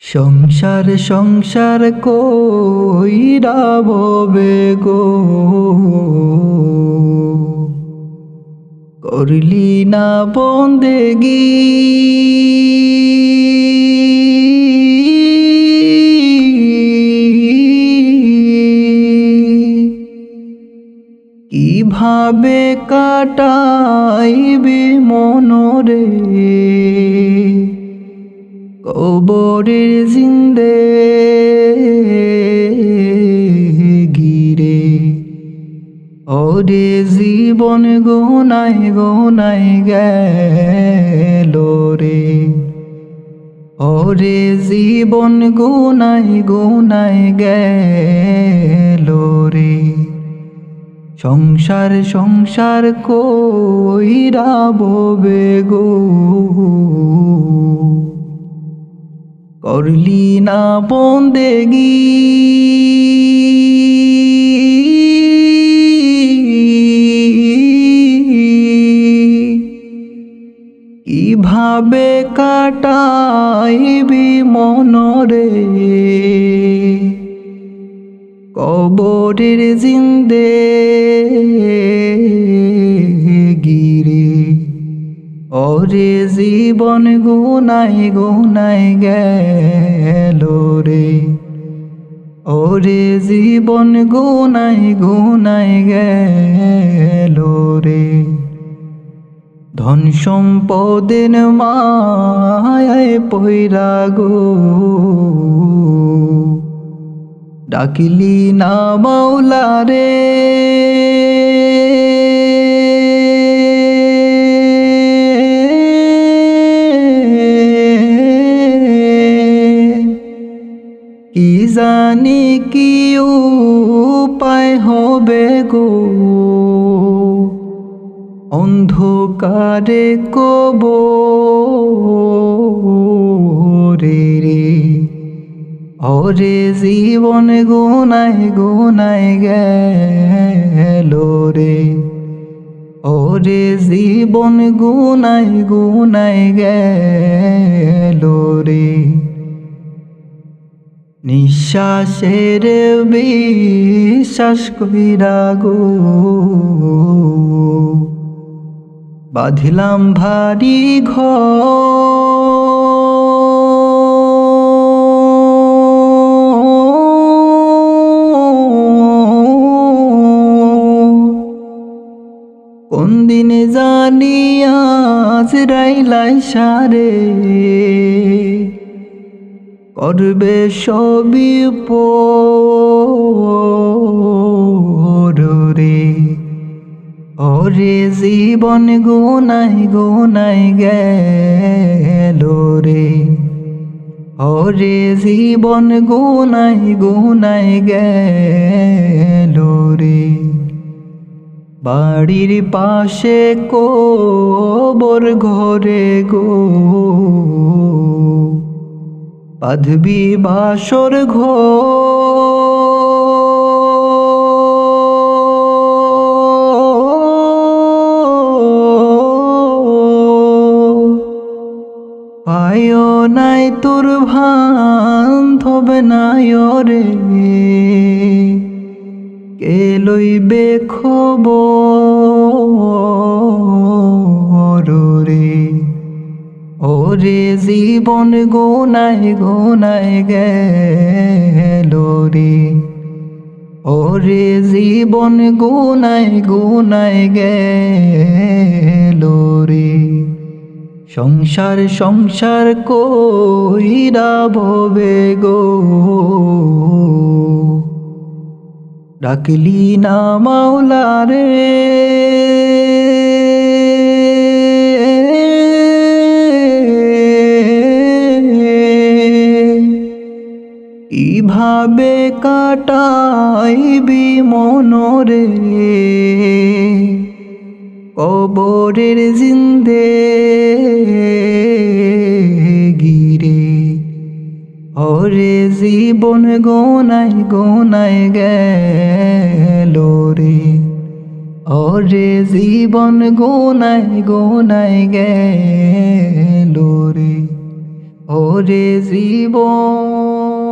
সংসার সংসার কইরা ভবে গো, করলি না বন্দেগি। কিভাবে কাটাইবি মনরে কবরের জিন্দেগিরে। ওরে জীবন গোনাই গোনাই গেল রে, ওরে জীবন গোনাই গোনাই গেল রে। সংসার সংসার কইরা ভবে গো, করলি না বন্দেগি। কিভাবে কাটাইবি মনরে কবরের জিন্দেগিরে। ওরে জীবন গুনাই গুনাই গেল রে, ওরে জীবন গুনাই গুনাই গেল রে। ধন সম্পদের মায়ায় পইরা গো, ডাকিলি না মাওলা রে। কি জানি কি উপায় হবে গো, অন্ধকারে কবরে রে। ওরে জীবন গুনাই গুনাই গেল রে, ওরে জীবন গুনাই গুনাই গেল রে। নিঃশ্বাসের বিশ্বাস কইরা গো, বাঁধিলাম ভারী ঘর। কোন দিনে জানি আজরাইল আইসা রে, করবে সবই রে। ওরে জীবন গুনাই গুনাই গেল রে, ওরে জীবন গুনাই গুনাই গেল রে। বাড়ির পাশে কবর ঘরে গো, বাঁধবি বাসর ঘর। পায় নাই তোর বান্ধব নাই রে, কে লইবে খবর রে। ওরে জীবন গুনাই গুনাই গেল রে, ওরে জীবন গুনাই গুনাই গেল রে। সংসার সংসার কইরা ভবে গো, ডাকলি না মাওলা রে। কিভাবে কাটাইবি মনরে কবরের জিন্দেগিরে। ওরে জীবন গোনাই গোনাই গেল রে, ওরে জীবন গোনাই গোনাই গেল রে। ওরে জীবন